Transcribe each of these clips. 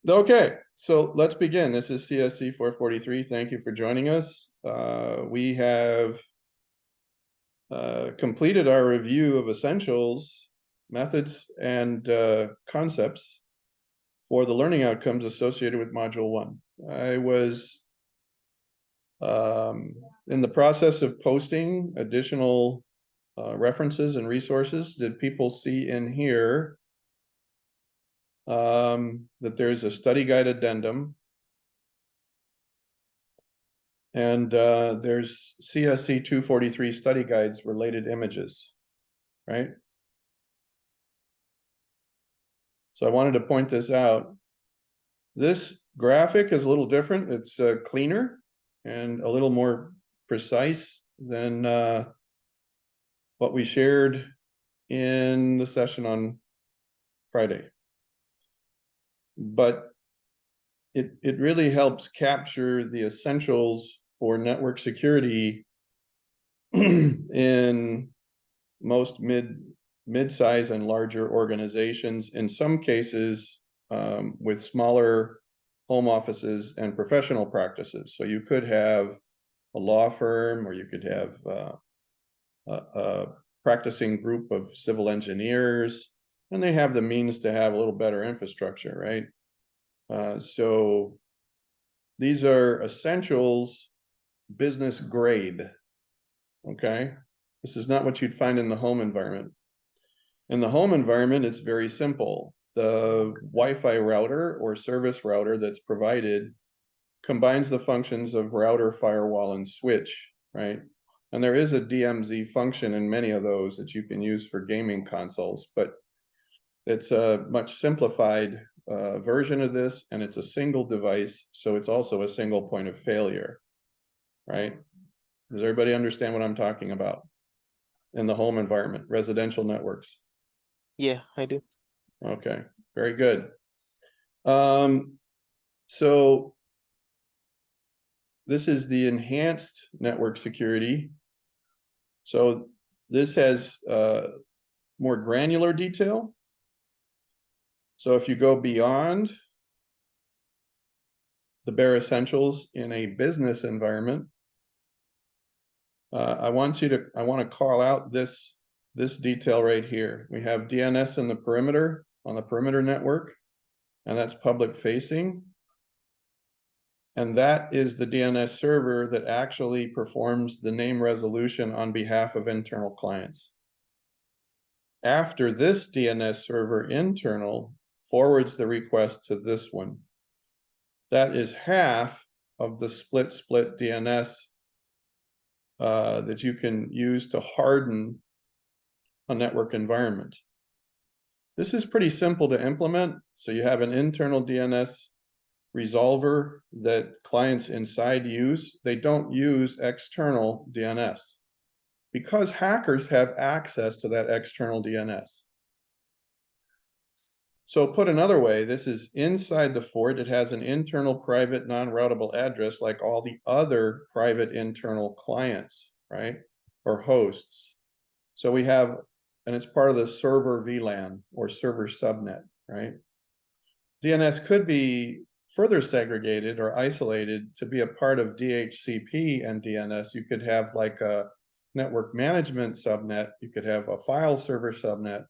Okay, so let's begin. This is CSC443. Thank you for joining us. We have completed our review of essentials, methods, and concepts for the learning outcomes associated with Module 1. I was in the process of posting additional references and resources. Did people see in here that there's a study guide addendum, and there's CSC443 study guides related images, right? So I wanted to point this out. This graphic is a little different. It's cleaner and a little more precise than what we shared in the session on Friday. But it really helps capture the essentials for network security in most mid-size and larger organizations, in some cases with smaller home offices and professional practices. So you could have a law firm, or you could have a practicing group of civil engineers, and they have the means to have a little better infrastructure, right? So these are essentials, business grade, okay? This is not what you'd find in the home environment. In the home environment, it's very simple. The Wi-Fi router or service router that's provided combines the functions of router, firewall, and switch, right? And there is a DMZ function in many of those that you can use for gaming consoles, but it's a much simplified version of this, and it's a single device, so it's also a single point of failure, right? Does everybody understand what I'm talking about in the home environment, residential networks? Yeah, I do. Okay, very good. So this is the enhanced network security. So this has more granular detail. So if you go beyond the bare essentials in a business environment, I want to call out this detail right here. We have DNS in the perimeter, on the perimeter network, and that's public facing. And that is the DNS server that actually performs the name resolution on behalf of internal clients. After this DNS server internal forwards the request to this one. That is half of the split DNS that you can use to harden a network environment. This is pretty simple to implement. So you have an internal DNS resolver that clients inside use. They don't use external DNS because hackers have access to that external DNS. So put another way, this is inside the fort. It has an internal private non-routable address like all the other private internal clients, right? Or hosts. So we have, and it's part of the server VLAN or server subnet, right? DNS could be further segregated or isolated to be a part of DHCP and DNS. You could have like a network management subnet. You could have a file server subnet,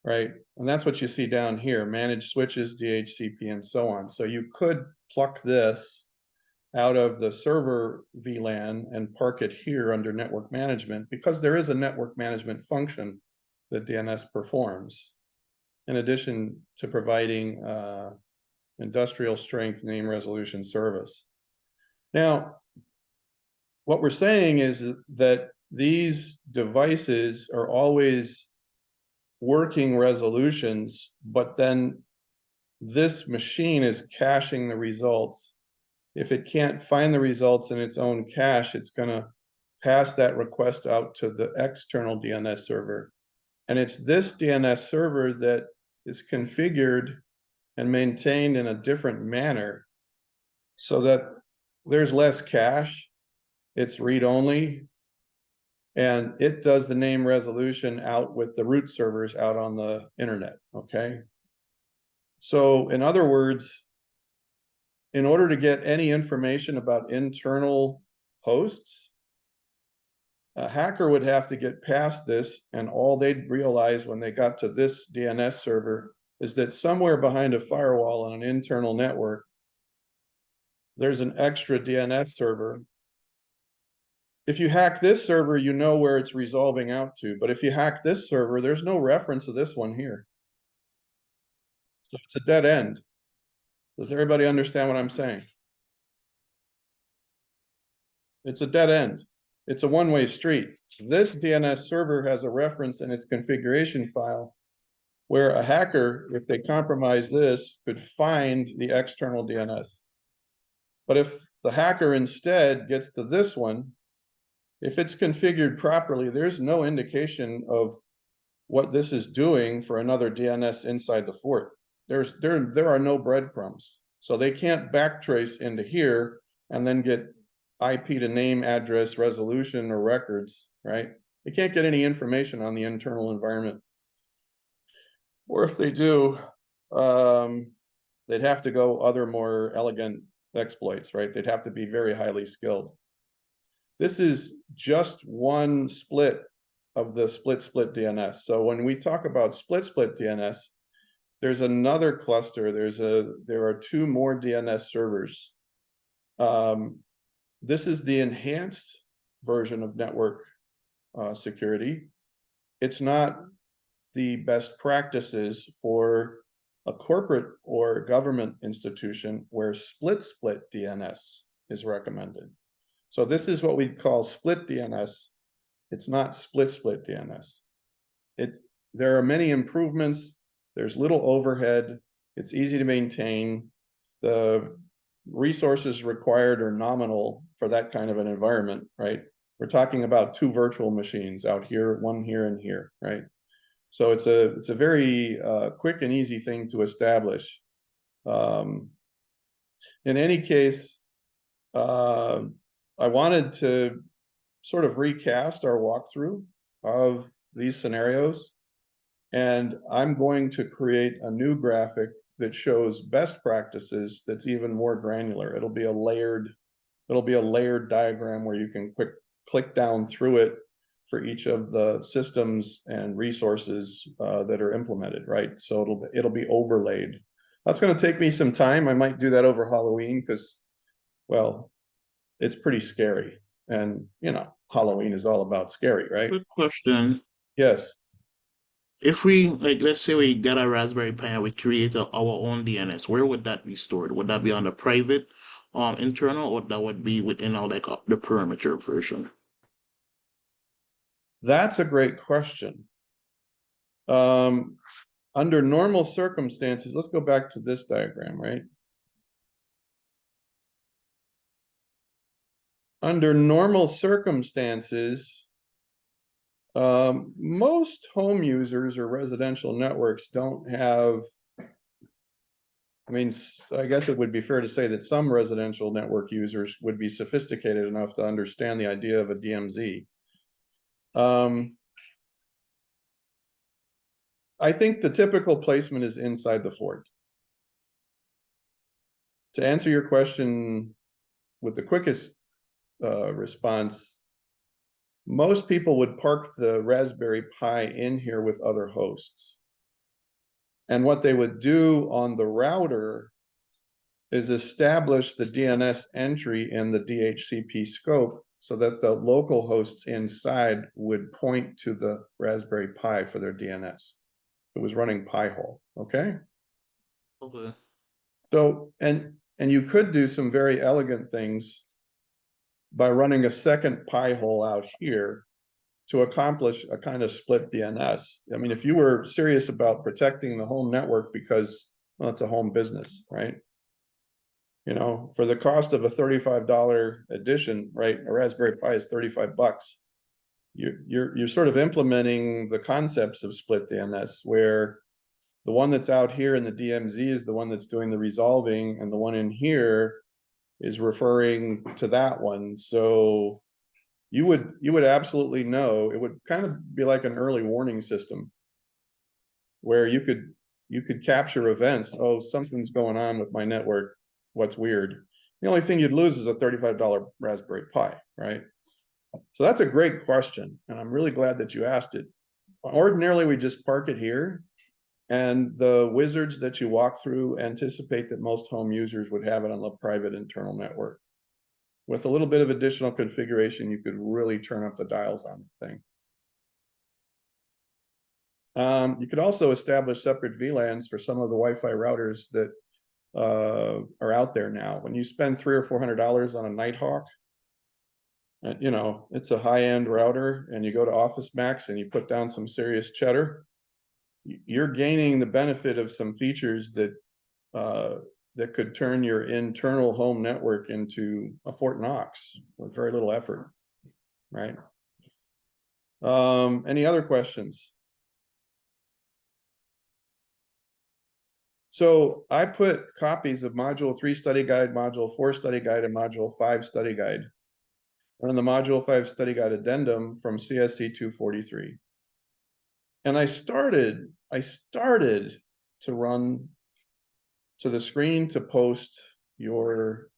right? And that's what you see down here, managed switches, DHCP, and so on. So you could pluck this out of the server VLAN and park it here under network management, because there is a network management function that DNS performs, in addition to providing industrial strength name resolution service. Now, what we're saying is that these devices are always working resolutions, but then this machine is caching the results. If it can't find the results in its own cache, it's going to pass that request out to the external DNS server. And it's this DNS server that is configured and maintained in a different manner so that there's less cache, it's read-only, and it does the name resolution out with the root servers out on the internet, okay? So in other words, in order to get any information about internal hosts, a hacker would have to get past this, and all they'd realize when they got to this DNS server is that somewhere behind a firewall on an internal network, there's an extra DNS server. If you hack this server, you know where it's resolving out to, but if you hack this server, there's no reference to this one here. So it's a dead end. Does everybody understand what I'm saying? It's a dead end. It's a one-way street. This DNS server has a reference in its configuration file where a hacker, if they compromise this, could find the external DNS. But if the hacker instead gets to this one, if it's configured properly, there's no indication of what this is doing for another DNS inside the fort. There are no breadcrumbs. So they can't backtrace into here and then get IP to name, address, resolution, or records, right? They can't get any information on the internal environment. Or if they do, they'd have to go other more elegant exploits, right? They'd have to be very highly skilled. This is just one split of the split DNS. So when we talk about split DNS, there's another cluster. There are two more DNS servers. This is the enhanced version of network security. It's not the best practices for a corporate or government institution where split DNS is recommended. So this is what we call split DNS. It's not split DNS. There are many improvements. There's little overhead. It's easy to maintain. The resources required are nominal for that kind of an environment, right? We're talking about two virtual machines out here, one here and here, right? So it's a very quick and easy thing to establish. In any case, I wanted to sort of recast our walkthrough of these scenarios, and I'm going to create a new graphic that shows best practices that's even more granular. It'll be a layered diagram where you can click down through it for each of the systems and resources that are implemented, right? So it'll be overlaid. That's going to take me some time. I might do that over Halloween because, well, it's pretty scary. And, you know, Halloween is all about scary, right? Good question. Yes. If we, like, let's say we get a Raspberry Pi and we create our own DNS, where would that be stored? Would that be on the private internal, or that would be within the perimeter version? That's a great question. Under normal circumstances, let's go back to this diagram, right? Under normal circumstances, most home users or residential networks don't have, I mean, I guess it would be fair to say that some residential network users would be sophisticated enough to understand the idea of a DMZ. I think the typical placement is inside the fort. To answer your question with the quickest response, most people would park the Raspberry Pi in here with other hosts. And what they would do on the router is establish the DNS entry in the DHCP scope so that the local hosts inside would point to the Raspberry Pi for their DNS. It was running Pi-hole, okay? Okay. So, and you could do some very elegant things by running a second Pi-hole out here to accomplish a kind of split DNS. I mean, if you were serious about protecting the home network because, well, it's a home business, right? You know, for the cost of a $35 edition, right? A Raspberry Pi is 35 bucks. You're sort of implementing the concepts of split DNS, where the one that's out here in the DMZ is the one that's doing the resolving, and the one in here is referring to that one. So you would absolutely know. It would kind of be like an early warning system where you could you could capture events. Oh, something's going on with my network. What's weird? The only thing you'd lose is a $35 Raspberry Pi, right? So that's a great question, and I'm really glad that you asked it. Ordinarily, we just park it here, and the wizards that you walk through anticipate that most home users would have it on the private internal network. With a little bit of additional configuration, you could really turn up the dials on the thing. You could also establish separate VLANs for some of the Wi-Fi routers that are out there now. When you spend $300 or $400 on a Nighthawk, you know, it's a high-end router, and you go to Office Max and you put down some serious cheddar, you're gaining the benefit of some features that that could turn your internal home network into a Fort Knox with very little effort, right? Any other questions? So I put copies of Module 3 study guide, Module 4 study guide, and Module 5 study guide on the Module 5 study guide addendum from CSC443. And I started to run to the screen to post your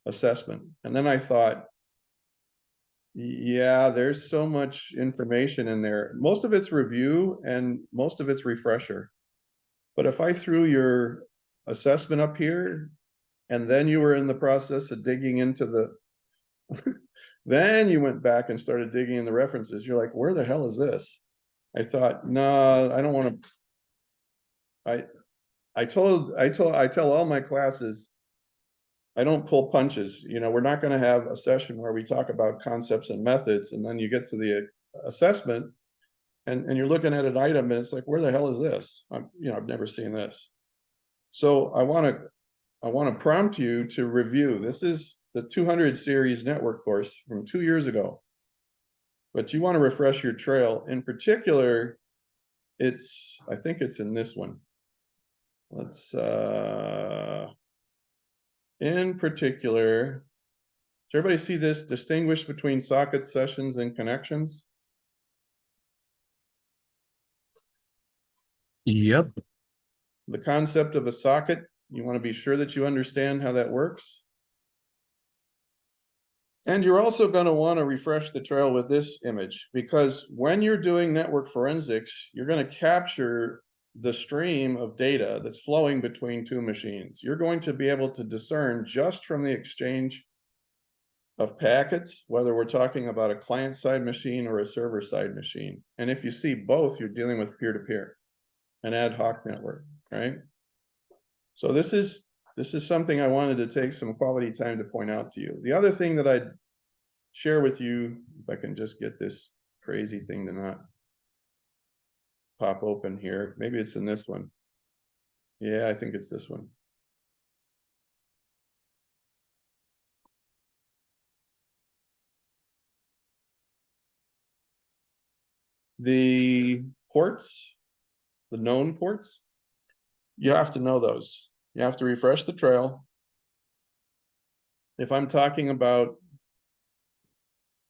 assessment. And then I thought, yeah, there's so much information in there. Most of it's review and most of it's refresher. But if I threw your assessment up here, and then you were in the process of digging into the, then you went back and started digging in the references, you're like, where the hell is this? I thought, no, I don't want to. I tell all my classes, I don't pull punches. You know, we're not going to have a session where we talk about concepts and methods, and then you get to the assessment, and you're looking at an item, and it's like, where the hell is this? You know, I've never seen this. So I want to prompt you to review. This is the 200 series network course from 2 years ago, but you want to refresh your trail. In particular, I think it's in this one. Let's in particular, does everybody see this? Distinguish between sockets, sessions, and connections. Yep. The concept of a socket, you want to be sure that you understand how that works. And you're also going to want to refresh the trail with this image, because when you're doing network forensics, you're going to capture the stream of data that's flowing between two machines. You're going to be able to discern just from the exchange of packets, whether we're talking about a client-side machine or a server-side machine. And if you see both, you're dealing with peer-to-peer, an ad hoc network, right? So this is something I wanted to take some quality time to point out to you. The other thing that I'd share with you, if I can just get this crazy thing to not pop open here. Maybe it's in this one. Yeah, I think it's this one. The ports, the known ports, you have to know those. You have to refresh the trail. If I'm talking about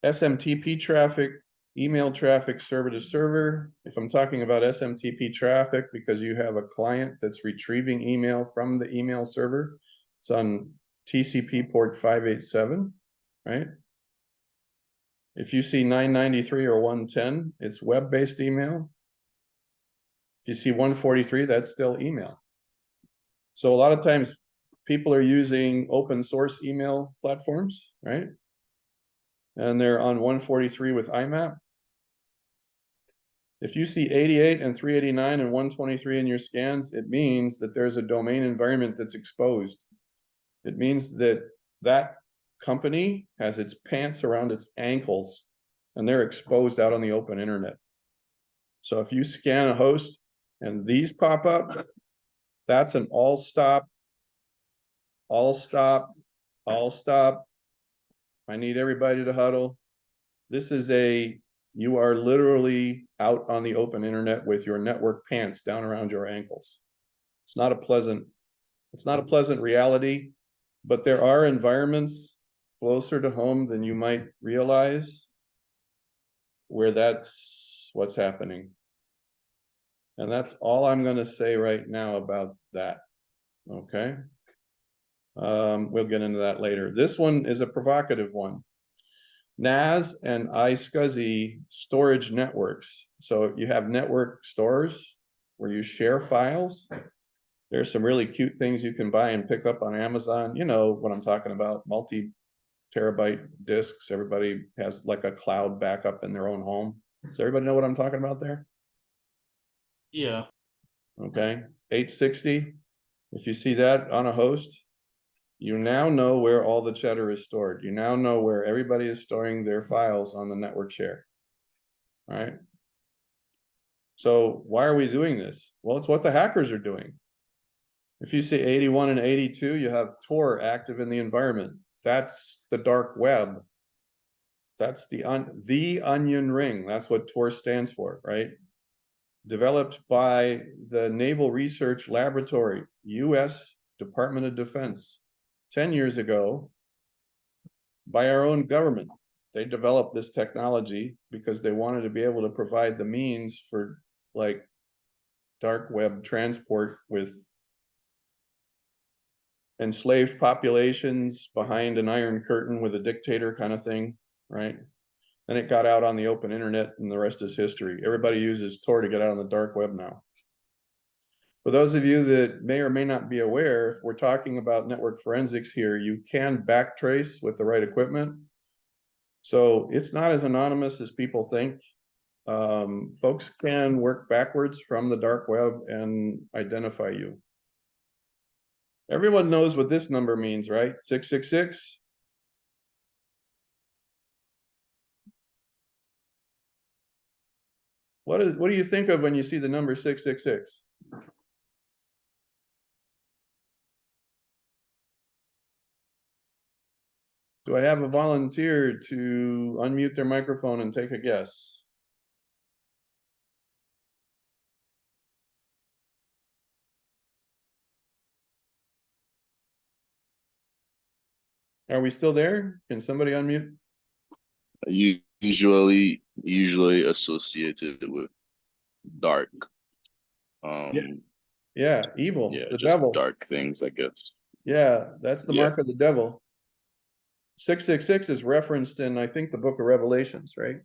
SMTP traffic, email traffic server to server, if I'm talking about SMTP traffic because you have a client that's retrieving email from the email server, it's on TCP port 587, right? If you see 993 or 110, it's web-based email. If you see 143, that's still email. So a lot of times people are using open source email platforms, right? And they're on 143 with IMAP. If you see 88 and 389 and 123 in your scans, it means that there's a domain environment that's exposed. It means that that company has its pants around its ankles and they're exposed out on the open internet. So if you scan a host and these pop up, that's an all stop. I need everybody to huddle. This is you are literally out on the open internet with your network pants down around your ankles. It's not a pleasant reality, but there are environments closer to home than you might realize where that's what's happening. And that's all I'm gonna say right now about that, okay? We'll get into that later. This one is a provocative one. NAS and iSCSI storage networks. So you have network stores where you share files. There's some really cute things you can buy and pick up on Amazon. You know what I'm talking about, multi-terabyte disks. Everybody has like a cloud backup in their own home. Does everybody know what I'm talking about there? Yeah. Okay, 860. If you see that on a host, you now know where all the cheddar is stored. You now know where everybody is storing their files on the network share. All right. So why are we doing this? Well, it's what the hackers are doing. If you see 81 and 82, you have Tor active in the environment. That's the dark web. That's the onion ring. That's what Tor stands for, right? Developed by the Naval Research Laboratory, US Department of Defense, 10 years ago, by our own government. They developed this technology because they wanted to be able to provide the means for like dark web transport with enslaved populations behind an iron curtain with a dictator kind of thing, right? And it got out on the open internet, and the rest is history. Everybody uses Tor to get out on the dark web now. For those of you that may or may not be aware, if we're talking about network forensics here, you can backtrace with the right equipment. So it's not as anonymous as people think. Folks can work backwards from the dark web and identify you. Everyone knows what this number means, right? 666. What do you think of when you see the number 666? Do I have a volunteer to unmute their microphone and take a guess? Are we still there? Can somebody unmute? Usually associated with dark. Yeah, evil, Yeah, the just devil. dark things, I guess. Yeah, that's the Yeah. mark of the devil. 666 is referenced in, I think, the book of Revelations, right?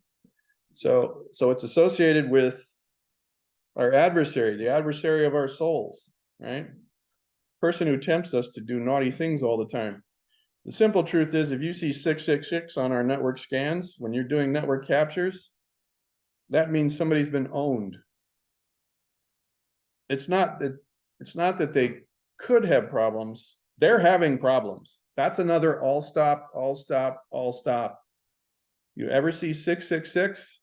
So it's associated with our adversary, the adversary of our souls, right? Person who tempts us to do naughty things all the time. The simple truth is, if you see 666 on our network scans, when you're doing network captures, that means somebody's been owned. It's not that they could have problems. They're having problems. That's another all stop, all stop, all stop. You ever see 666?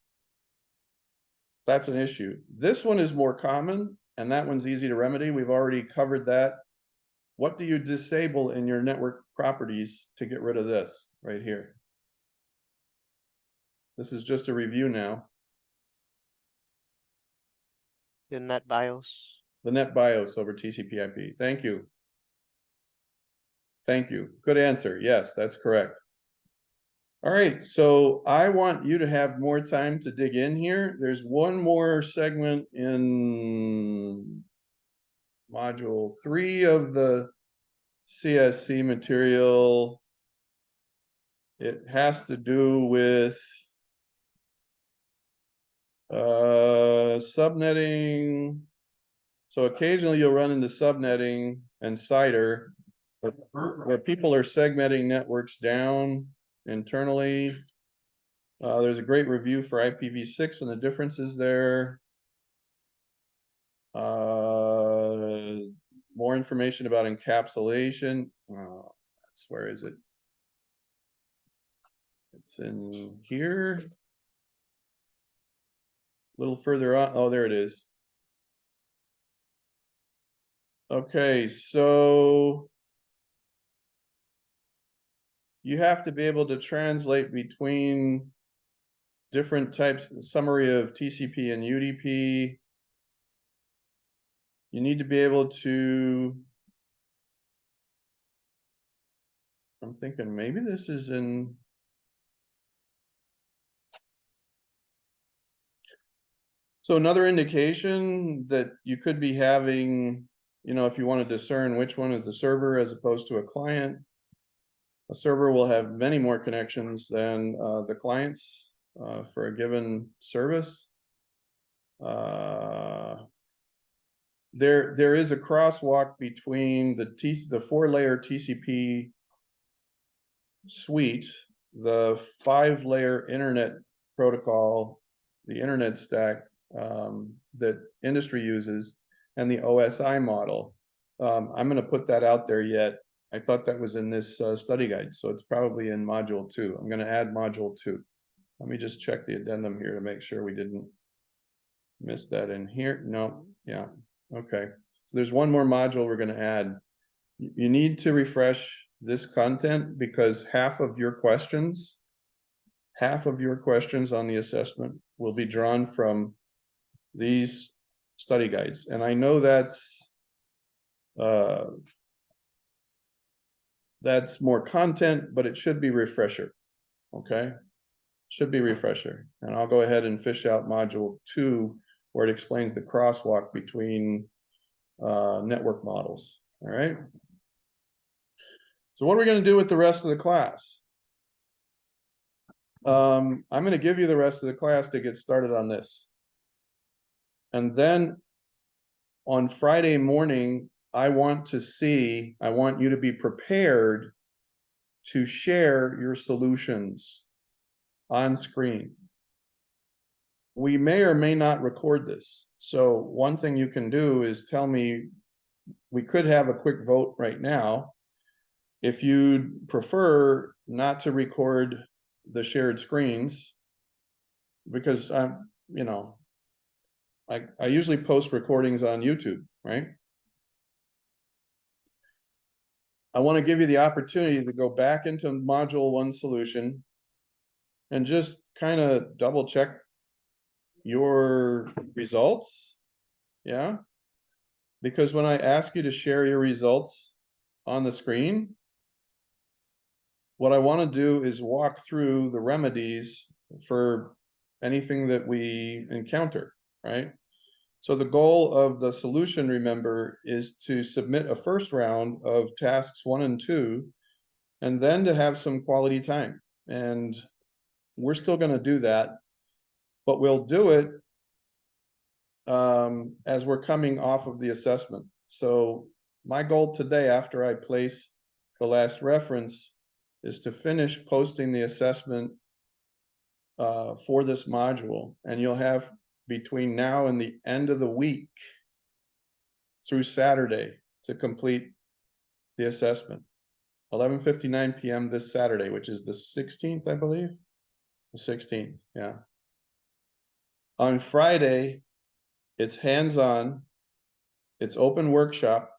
That's an issue. This one is more common, and that one's easy to remedy. We've already covered that. What do you disable in your network properties to get rid of this right here? This is just a review now. The net BIOS. The net BIOS over TCP/IP. Thank you. Thank you. Good answer. Yes, that's correct. All right, so I want you to have more time to dig in here. There's one more segment in module 3 of the CSC material. It has to do with subnetting. So occasionally you'll run into subnetting and CIDR, where people are segmenting networks down internally. There's a great review for IPv6 and the differences there. More information about encapsulation. Where is it? It's in here. A little further on. Oh, there it is. Okay, so you have to be able to translate between different types, summary of TCP and UDP. You need to be able to, I'm thinking maybe this is in, So another indication that you could be having, you know, if you want to discern which one is the server as opposed to a client, a server will have many more connections than the clients for a given service. There is a crosswalk between the 4-layer TCP suite, the 5-layer internet protocol, the internet stack that industry uses, and the OSI model. I'm going to put that out there yet. I thought that was in this study guide, so it's probably in module 2. I'm going to add module 2. Let me just check the addendum here to make sure we didn't miss that in here. No, yeah, okay. So there's one more module we're going to add. You need to refresh this content because half of your questions on the assessment will be drawn from these study guides. And I know that's more content, but it should be refresher, okay? Should be refresher. And I'll go ahead and fish out module 2 where it explains the crosswalk between network models, all right? So what are we going to do with the rest of the class? I'm going to give you the rest of the class to get started on this. And then on Friday morning, I want you to be prepared to share your solutions on screen. We may or may not record this. So one thing you can do is tell me, we could have a quick vote right now. If you'd prefer not to record the shared screens, because I'm, you know, I usually post recordings on YouTube, right? I want to give you the opportunity to go back into module 1 solution and just kind of double check your results. Yeah. Because when I ask you to share your results on the screen, what I want to do is walk through the remedies for anything that we encounter, right? So the goal of the solution, remember, is to submit a first round of tasks 1 and 2, and then to have some quality time. And we're still going to do that, but we'll do it as we're coming off of the assessment. So my goal today, after I place the last reference, is to finish posting the assessment for this module. And you'll have between now and the end of the week through Saturday to complete the assessment. 11:59 p.m. this Saturday, which is the 16th, I believe. The 16th, yeah. On Friday, it's hands-on, it's open workshop,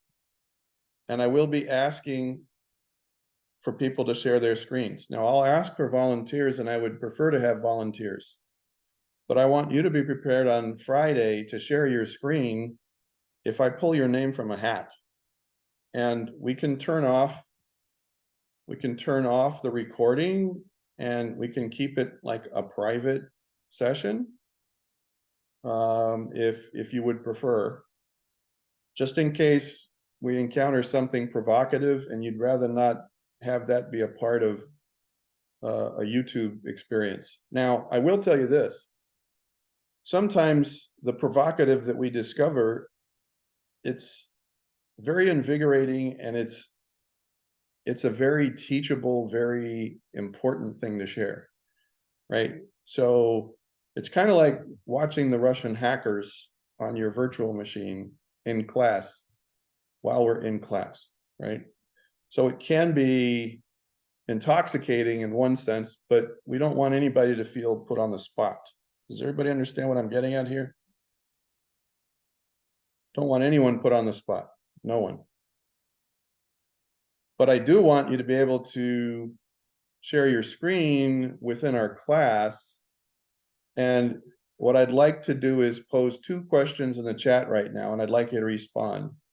and I will be asking for people to share their screens. Now, I'll ask for volunteers, and I would prefer to have volunteers. But I want you to be prepared on Friday to share your screen if I pull your name from a hat. And we can turn off the recording, and we can keep it like a private session, if you would prefer, just in case we encounter something provocative and you'd rather not have that be a part of a YouTube experience. Now, I will tell you this. Sometimes the provocative that we discover, it's very invigorating, and it's a very teachable, very important thing to share, right? So it's kind of like watching the Russian hackers on your virtual machine in class while we're in class, right? So it can be intoxicating in one sense, but we don't want anybody to feel put on the spot. Does everybody understand what I'm getting at here? Don't want anyone put on the spot. No one. But I do want you to be able to share your screen within our class. And what I'd like to do is pose 2 questions in the chat right now, and I'd like you to respond.